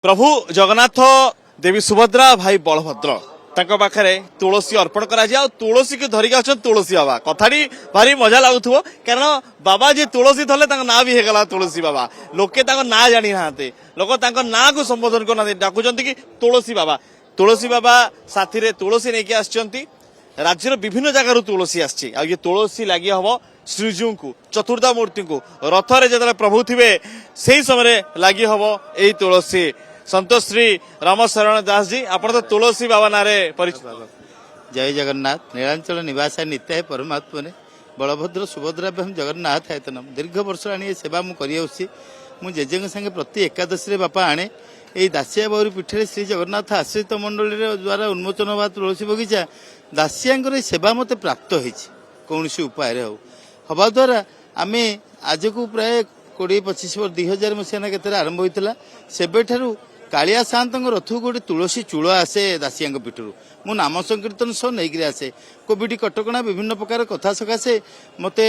प्रभु जगन्नाथ देवी सुभद्रा भाई बलभद्र तांको पाखरे तुलसी अर्पण करा जाए तुलसी के धरिक आछन तुलसी बाबा कथाटी भारी मजा लागुथुवो कारण बाबा जे तुलसी धले तांको ना भी हेगला तुलसी बाबा लोके तांको ना जानि नाते लोक तांको ना को संबोधन करना डाकुचंती कि तुलसी बाबा साथी रे तुलसी नेकी आछंती राज्यर विभिन्न जगार तुलसी आछी आ ये तुलसी लागि हबो श्रीजू को चतुर्धा मूर्ति को रथरे जतले प्रभु थिबे सेही समय लागि हबो एई तुलसी संतोष श्री रामशरण दास जी आपण तो तुलसी बाबा नारे परिचित। जय जगन्नाथ नीलांचल निवास नित्य परमात्मने बलभद्र सुभद्राभ्याम जगन्नाथ आयतनम दीर्घ वर्ष आनी सेवा मुझे मु जेजे संगे प्रति एकादशी बापा आणे यही दासिया बाउरी पीठे श्री जगन्नाथ आश्रित मंडल द्वारा उन्मोचन हवा तुलसी बगीचा दासिया सेवा मत प्राप्त कौन उपाय हवा द्वारा आम आज को प्राय 20-25 वर्ष 2000 मसीहा के आरंभ होता से कालिया सात रथ गोटे तुलसी चूल आसे दासिया पीठर मु नाम संकीर्तन सह नहीं आसे कोविड कटकणा विभिन्न प्रकार कथा सकाशे मत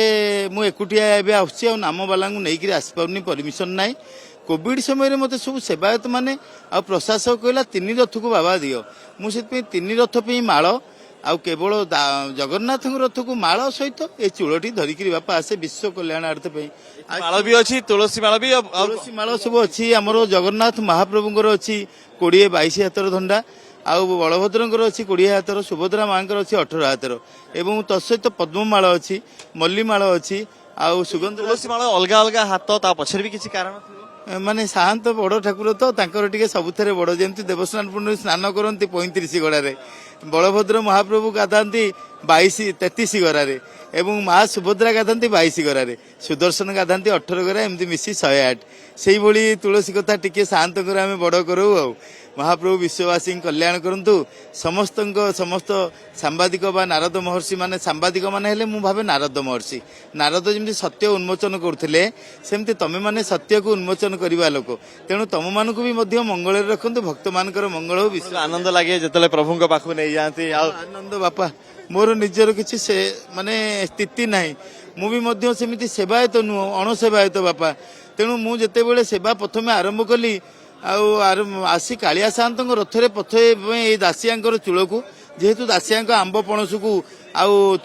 मु एकुटिया आसुची नाम बाला नहीं आसपार परमिशन ना कोविड समय मत सब सेवायत मैंने आ प्रशासक कहला 3 रथ को बाबा दियो मुझे 3 रथ पे माल आउ केवल जगन्नाथ रथ को माल सहित ये चूलटी धरिकी बापा आसे विश्व कल्याणार्थ माल भी अच्छी तुलसी माल भी तुलसी माल सब अच्छी आमर जगन्नाथ महाप्रभुंर अच्छी 20-22 हाथर धंडा आउ बलभद्र अच्छी 20 हाथर सुभद्रा माँ अच्छी 18 हाथर एवं तत्सहित पद्ममाल अच्छी मल्लीमाल अच्छी आउ सुगंध तुलसी माल अलग अलग हाथ ता पछरे भी किसी कारण माने साहंत बड़ ठाकुर तो तांकर टिके सबुथरे बड़ जेमती देवस्नान पूर्णिमा स्नान करती 35 गड़ारे बलभद्र महाप्रभु गाधाती 23 गरारे एवं माँ सुभद्रा गाधाती 22 गरारे सुदर्शन गाधाती 18 गरा एमती मिसी 108 से भली तुलसी कथा टिके शांत आम बड़ करूँ आ महाप्रभु विश्ववासी कल्याण करंतु समस्त सांबादिक बा नारद महर्षि माने सांबादिक माने हेले मु भावे नारद महर्षि नारद जमी सत्य उन्मोचन करथिले सेमती तमे माने सत्य को उन्मोचन करवा लोक तेणु तम मानकु भी मध्य मंगल रखंतु भक्त मानकर मंगल हो विश्व आनंद लगे जतले प्रभु पाखु नहीं जाती आनंद बापा मोर निजर किछि से माने स्थिति नाही मु भी मध्य सेमिति सेवायत नुह अणसेवायत बापा तेणु मु जेते बेले सेवा प्रथमे आरंभ कली आसी कालिया सात रथरे पथे दासिया चूल को जेहेतु दासिया आंब पणस को आउ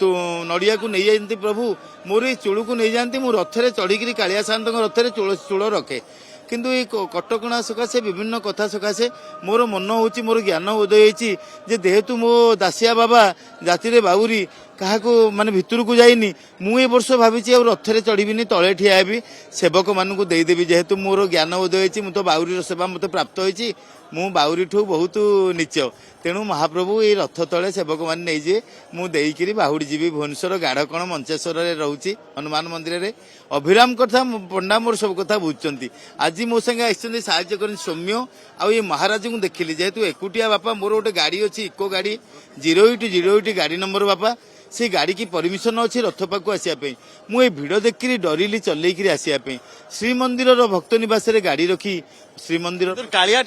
नड़िया को नहीं जाती प्रभु मोर ये चूल को नहीं जाती मु रथरे चढ़ी कालिया सात रथरे चूल रखे किंतु ये कटकणा सकाशे विभिन्न कथा सकाशे मोर मन होची मोर ज्ञान उदय होती जेहेतु मो दासिया बाबा जाति रे बाउरी क्या माने भितर को जाइनी मु ए वर्ष भावी रथरे चढ़ी तले ठिया भी सेवक मानू देदेवी जेहेतु मोर ज्ञान उदय होती मु तो बाउरी सेवा मत प्राप्त होती मु बाउरी ठू बहुत नीच तेणु महाप्रभु ये रथ तले सेवक मैंने नहीं जे मुझे बाहुड़ी जीवी भुवनेश्वर गाढ़कण मंचेश्वर रही हनुमान मंदिर में अभिराम कथा पंडा मोर सब कथा बुझुंट आज मो संगे आसछन्ती साहाय्य कर सौम्य आ ये महाराज को देखिली जेहेतु एकुटिया बापा मोर गोटे गाड़ी अच्छी इको गाड़ी 0808 गाड़ी नंबर बापा से गाड़ी की परमिशन अच्छी रथ पाक आसापी मुझे भिड़ देखिकी डरिली चलैक आसापी श्रीमंदिर भक्त निवास गाड़ी रखी श्रीमंदिर कालिया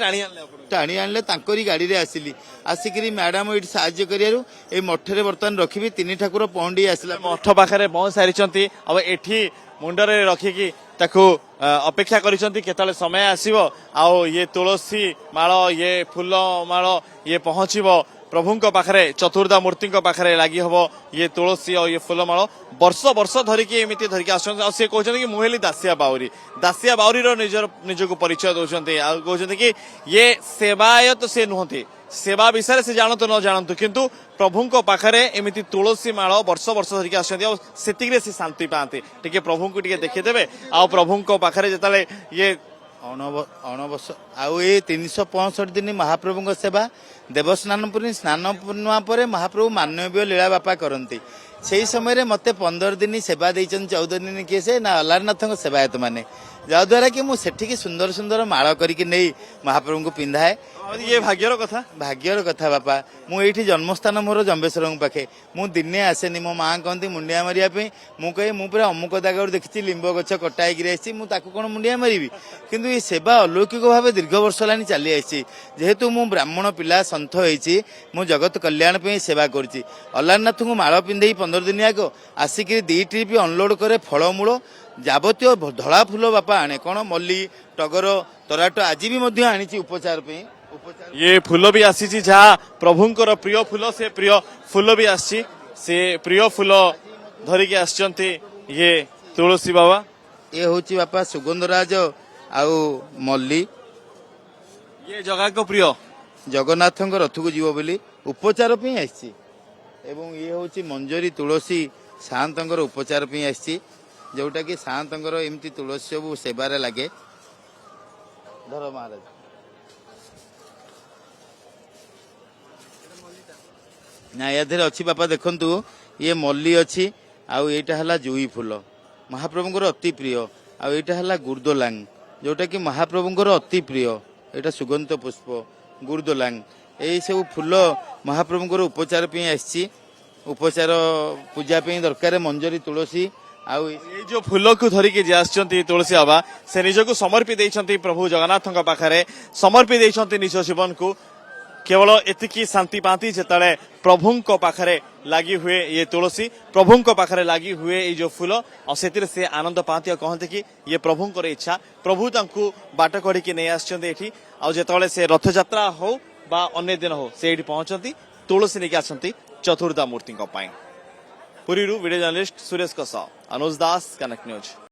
टाणी आनले तांकरी गाड़ी रे आसिली आसिकी मैडम ये साहाय्य करियारु ए मठरे बर्तमान रखी 3 ठाकुर पहुंडी आसला मठ पाखे पहुंच सारी अब एठी मुंडरे रखिकी ताकू अपेक्षा करिसंती केतले समय आसीबो आउ ये तुलसी माळ ये फूल माळ ये पहुंचीबो प्रभुंको पाखरे चतुर्धा मूर्तिंको पाखरे लागि हबो ये तुलसी और ये फूलमाଳ वर्ष वर्ष धरिकी एमिति धरिकी आछन से कहउछन कि मुहेली दासिया बाउरी रो निजको परिचय दउछन्ते आ कहउछन्ते कि ये सेवायत से नुहंती सेवा विषय से जानतो न जानतो किंतु प्रभुंको पाखरे एमिति तुलसी माळ वर्ष वर्ष धरिकी आछन्ते आ सेतिकरे से शांति पाते टिके प्रभुंको टिके देखि देबे आ प्रभुंको पाखरे जतले ये अणवर्ष आउ ये 365 दिन महाप्रभु सेवा देवस्नान पूर्णिमा स्नान पूर्णिमा पर महाप्रभु मानवीय लीला बापा करती से समय मत 15 दिन सेवा देचन 14 दिन किए से ना अलारनाथ सेवायत माने जद्वारा कि मुझे सुंदर सुंदर माଳ करके नहीं महाप्रभु को पिंधाए ये भाग्यर कथा बापा मुझे जन्मस्थान मोर जम्बेश्वर पाखे मु दिने आसेनी मो माँ कहती मुंडिया मारिया मुझे मुझे अमुक जगह देखी लिंब गछ कटाई कौन मुंडिया मारि किंतु ये सेवा अलौकिक भाव दीर्घ वर्ष है चली आई जेहेतु मु ब्राह्मण पिला सन्थ होती मु जगत कल्याण पे सेवा करुच्ची अलारनाथ को माଳ पिंधे 15 दिन आग आसिक 2 ट्रिप अनलोड करे फलमूल ଯାବତୀୟ ଧଳା ଫୁଲ ବାପା ଆଣେ କ'ଣ ମଲ୍ଲି ଟଗର ତରାଟ ଆଜି ବି ମଧ୍ୟ ଆଣିଛି ଉପଚାର ପାଇଁ ଉପଚାର ये फूल भी आसी जहाँ प्रभुंकर प्रिय फूल से प्रिय फूल भी आसी से प्रिय फूल धरिकी आसचंती ये तुलसी बाबा ये हूँ बापा सुगंधराज आउ मल्ली ये जगह को प्रिय जगन्नाथ रथ को जीव बोली उपचार पे आसी एवं ये हूँ मंजरी तुलसी सातंकर उपचार पे आसी जोटा कि सातंकर एमती तुलसी सब सेवारे लगे धर महाराज ना या अच्छी बापा देखंतु ये मल्ली अच्छी आउ एटा हला जुई फूल महाप्रभुंकर अति प्रिय आउ एटा हला गुर्दोलांग जोटा कि महाप्रभुंकर अति प्रिय एटा सुगंध पुष्प गुर्दोलांग यही सब फूल महाप्रभुंकर उपचार पे आसी उपचार पूजा पे दरकार मंजरी तुलसी आउ ये जो फूल को धरिकी जे आसचंती तुलसी बाबा से निजको समर्पी देइछंती प्रभु जगन्नाथଙ୍କ पाखरे समर्पी देइछंती निज जीवन को केवल एतिकी शांति पाती जेतले प्रभुंको पाखरे लागी हुए ये तुलसी प्रभुंको पाखरे लागी हुए ये जो फूल और सेतिर से आनंद पाती और कहते कि ये प्रभुंकर इच्छा प्रभु तांकु बाट करिकी नै आछंती एठी और जेतले से रथ यात्रा हो बा अन्य दिन हो से एठी पहुंचंती तुलसी नेकी आछंती चतुर्धा मूर्तिଙ୍କ ପାଇଁ पुरीरू वीडियो जर्नलिस्ट सुरेश कसा अनुज दास कनेक्ट न्यूज।